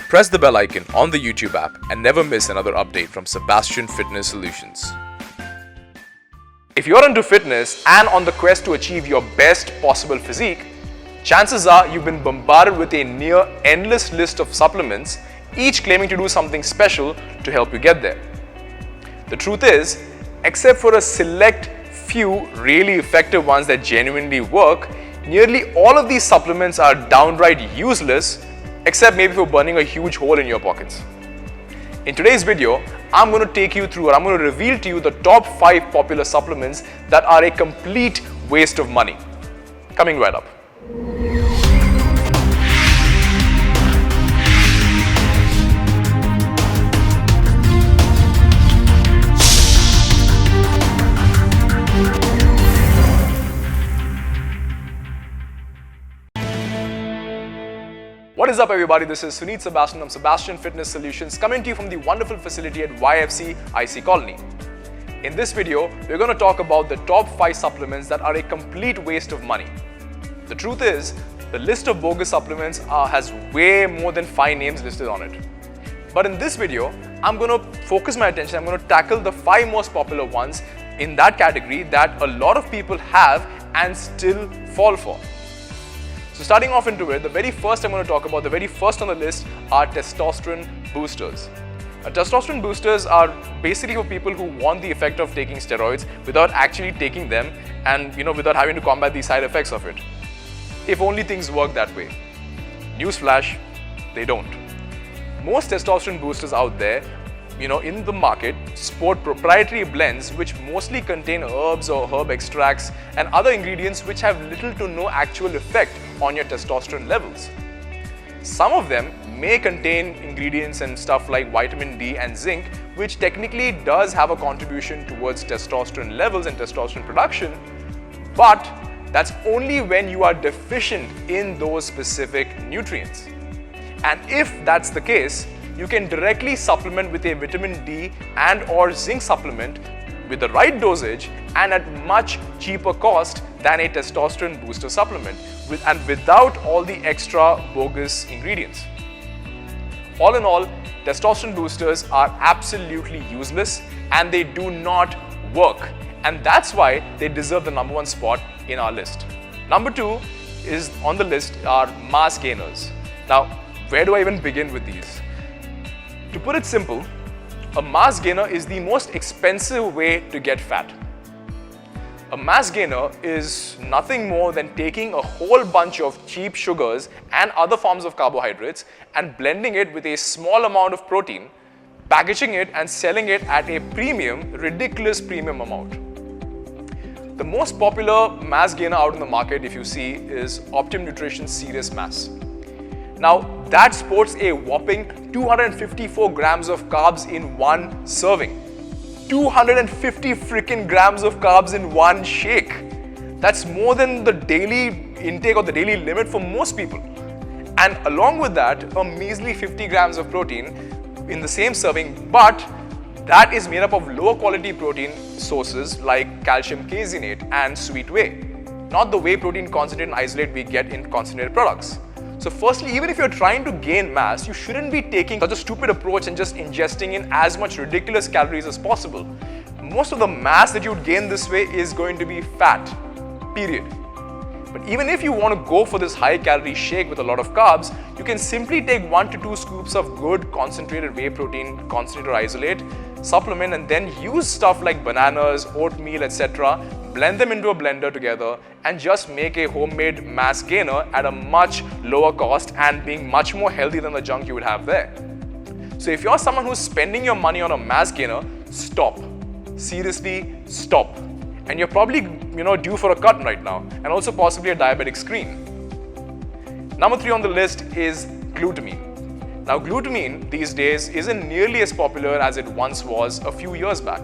Press the bell icon on the YouTube app and never miss another update from Sebastian Fitness Solutions. If you're into fitness and on the quest to achieve your best possible physique, chances are you've been bombarded with a near endless list of supplements, each claiming to do something special to help you get there. The truth is, except for a select few really effective ones that genuinely work, nearly all of these supplements are downright useless, except maybe for burning a huge hole in your pockets. In today's video, I'm going to take you through, or I'm going to reveal to you the top 5 popular supplements that are a complete waste of money. Coming right up. What is up, everybody? This is Sebastian from Sebastian Fitness Solutions, coming to you from the wonderful facility at YFC IC Colony. In this video, we're going to talk about the top 5 supplements that are a complete waste of money. The truth is, the list of bogus supplements has way more than 5 names listed on it. But in this video, I'm going to focus my attention, I'm going to tackle the 5 most popular ones in that category that a lot of people have and still fall for. So starting off into it, the very first I'm going to talk about, the very first on the list are testosterone boosters. Testosterone boosters are basically for people who want the effect of taking steroids without actually taking them and without having to combat the side effects of it. If only things work that way. Newsflash, they don't. Most testosterone boosters out there, in the market, sport proprietary blends which mostly contain herbs or herb extracts and other ingredients which have little to no actual effect on your testosterone levels. Some of them may contain ingredients and stuff like vitamin D and zinc, which technically does have a contribution towards testosterone levels and testosterone production, but that's only when you are deficient in those specific nutrients. And if that's the case, you can directly supplement with a vitamin D and or zinc supplement with the right dosage and at much cheaper cost than a testosterone booster supplement and without all the extra bogus ingredients. All in all, testosterone boosters are absolutely useless and they do not work. And that's why they deserve the number 1 spot in our list. Number 2 is on the list are mass gainers. Now, where do I even begin with these? To put it simple, a mass gainer is the most expensive way to get fat. A mass gainer is nothing more than taking a whole bunch of cheap sugars and other forms of carbohydrates and blending it with a small amount of protein, packaging it and selling it at a premium, ridiculous premium amount. The most popular mass gainer out in the market, if you see, is Optimum Nutrition Serious Mass. Now, that sports a whopping 254 grams of carbs in one serving. 250 freaking grams of carbs in one shake. That's more than the daily intake or the daily limit for most people. And along with that, a measly 50 grams of protein in the same serving, but that is made up of lower quality protein sources like calcium caseinate and sweet whey, not the whey protein concentrate and isolate we get in concentrated products. So firstly, even if you're trying to gain mass, you shouldn't be taking such a stupid approach and just ingesting in as much ridiculous calories as possible. Most of the mass that you'd gain this way is going to be fat, period. But even if you want to go for this high calorie shake with a lot of carbs, you can simply take 1 to 2 scoops of good concentrated whey protein, concentrate or isolate, supplement and then use stuff like bananas, oatmeal, etc. Blend them into a blender together and just make a homemade mass gainer at a much lower cost and being much more healthy than the junk you would have there. So if you're someone who's spending your money on a mass gainer, stop. Seriously, stop. And you're probably due for a cut right now and also possibly a diabetic screen. Number 3 on the list is glutamine. Now, glutamine these days isn't nearly as popular as it once was a few years back.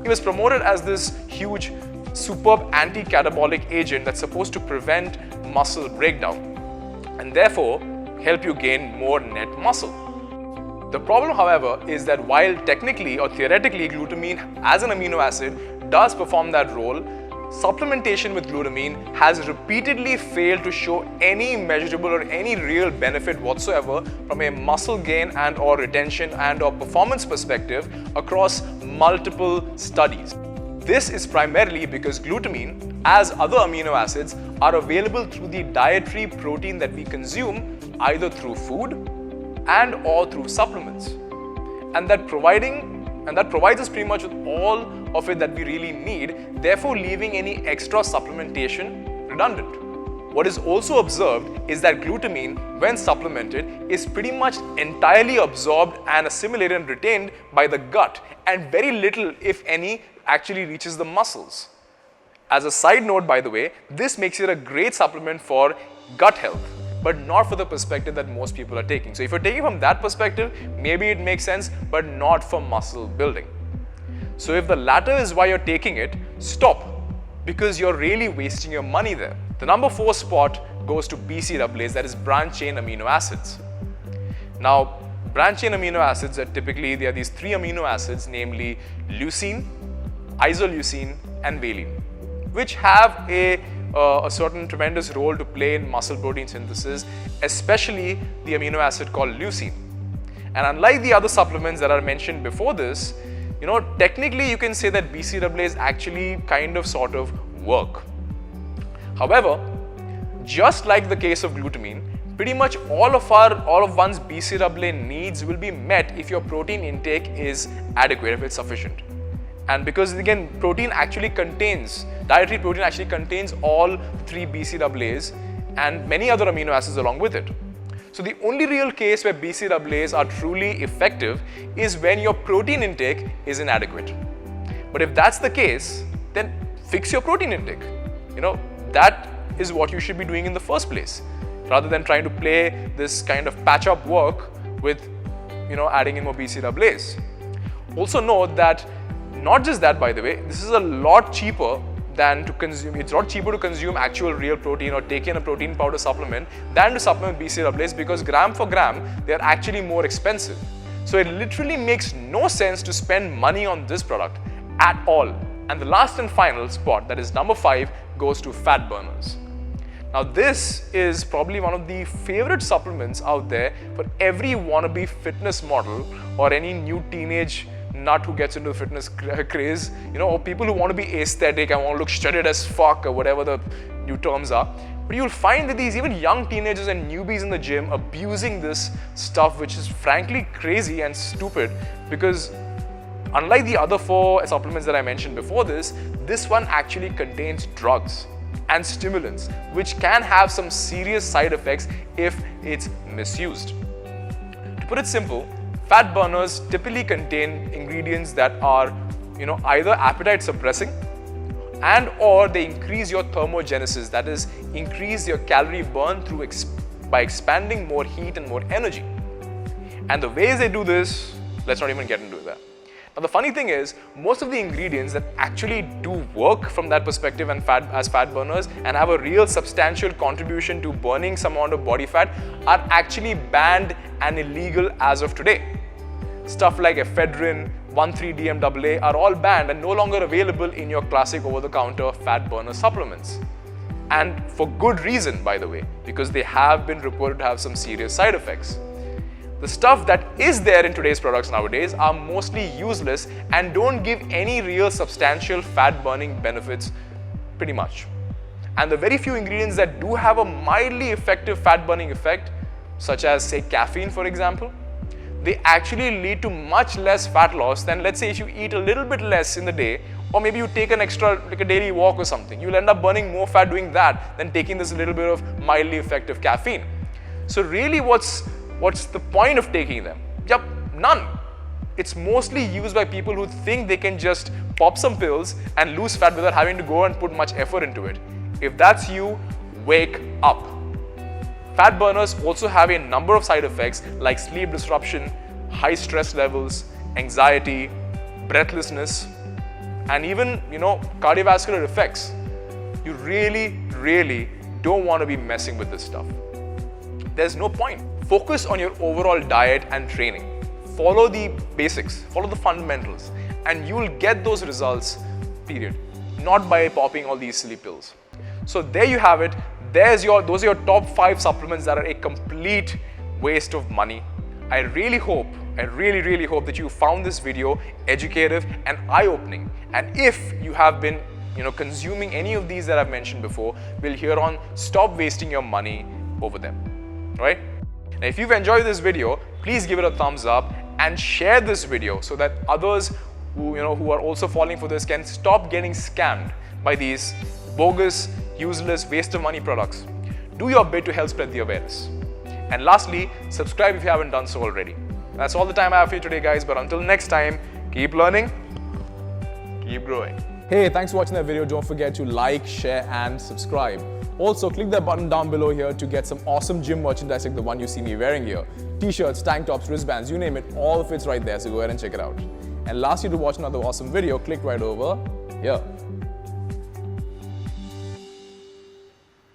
It was promoted as this huge, superb anti-catabolic agent that's supposed to prevent muscle breakdown and therefore help you gain more net muscle. The problem, however, is that while technically or theoretically glutamine as an amino acid does perform that role, supplementation with glutamine has repeatedly failed to show any measurable or any real benefit whatsoever from a muscle gain and or retention and or performance perspective across multiple studies. This is primarily because glutamine, as other amino acids, are available through the dietary protein that we consume either through food and or through supplements. And that provides us pretty much with all of it that we really need, therefore leaving any extra supplementation redundant. What is also observed is that glutamine, when supplemented, is pretty much entirely absorbed and assimilated and retained by the gut, and very little, if any, actually reaches the muscles. As a side note, by the way, this makes it a great supplement for gut health, but not for the perspective that most people are taking. So if you're taking from that perspective, maybe it makes sense, but not for muscle building. So if the latter is why you're taking it, stop, because you're really wasting your money there. The number 4 spot goes to BCAAs, that is branch chain amino acids. Now, branch chain amino acids are typically, there are these 3 amino acids, namely leucine, isoleucine, and valine, which have a certain tremendous role to play in muscle protein synthesis, especially the amino acid called leucine. And unlike the other supplements that are mentioned before this, technically you can say that BCAAs actually kind of sort of work. However, just like the case of glutamine, pretty much all of one's BCAA needs will be met if your protein intake is adequate, if it's sufficient. And because again, dietary protein actually contains all 3 BCAAs and many other amino acids along with it. So the only real case where BCAAs are truly effective is when your protein intake is inadequate. But if that's the case, then fix your protein intake. That is what you should be doing in the first place, rather than trying to play this kind of patch-up work with, adding in more BCAAs. Also note that, not just that, by the way, this is a lot cheaper than to consume. It's a lot cheaper to consume actual real protein or take in a protein powder supplement than to supplement BCAAs, because gram for gram, they are actually more expensive. So it literally makes no sense to spend money on this product at all. And the last and final spot, that is number 5, goes to fat burners. Now this is probably one of the favorite supplements out there for every wannabe fitness model or any new teenage nut who gets into the fitness craze, or people who want to be aesthetic and want to look shredded as fuck or whatever the new terms are. But you'll find that these even young teenagers and newbies in the gym abusing this stuff, which is frankly crazy and stupid, because unlike the other 4 supplements that I mentioned before this one actually contains drugs and stimulants, which can have some serious side effects if it's misused. To put it simple, fat burners typically contain ingredients that are, either appetite suppressing and or they increase your thermogenesis, that is, increase your calorie burn by expanding more heat and more energy. And the ways they do this, let's not even get into that. Now the funny thing is, most of the ingredients that actually do work from that perspective and as fat burners and have a real substantial contribution to burning some amount of body fat are actually banned and illegal as of today. Stuff like ephedrine, 1,3-DMAA are all banned and no longer available in your classic over-the-counter fat burner supplements. And for good reason, by the way, because they have been reported to have some serious side effects. The stuff that is there in today's products nowadays are mostly useless and don't give any real substantial fat burning benefits, pretty much. And the very few ingredients that do have a mildly effective fat burning effect, such as say caffeine for example, they actually lead to much less fat loss than, let's say, if you eat a little bit less in the day, or maybe you take an extra, like a daily walk or something. You'll end up burning more fat doing that than taking this little bit of mildly effective caffeine. So really what's the point of taking them? Yup, none. It's mostly used by people who think they can just pop some pills and lose fat without having to go and put much effort into it. If that's you, wake up. Fat burners also have a number of side effects like sleep disruption, high stress levels, anxiety, breathlessness, and even, cardiovascular effects. You really don't want to be messing with this stuff. There's no point. Focus on your overall diet and training. Follow the basics, follow the fundamentals, and you'll get those results, period. not by popping all these silly pills. So there you have it. Those are your top 5 supplements that are a complete waste of money. I really hope that you found this video educative and eye-opening. And if you have been consuming any of these that I've mentioned before, we'll here on stop wasting your money over them, right? Now, if you've enjoyed this video, please give it a thumbs up and share this video so that others who are also falling for this can stop getting scammed by these bogus, useless, waste of money products. Do your bit to help spread the awareness. And lastly, subscribe if you haven't done so already. That's all the time I have for you today, guys. But until next time, keep learning, keep growing. Hey, thanks for watching that video. Don't forget to like, share, and subscribe. Also, click that button down below here to get some awesome gym merchandise like the one you see me wearing here. T-shirts, tank tops, wristbands, you name it, all fits right there. So go ahead and check it out. And lastly, to watch another awesome video, click right over here.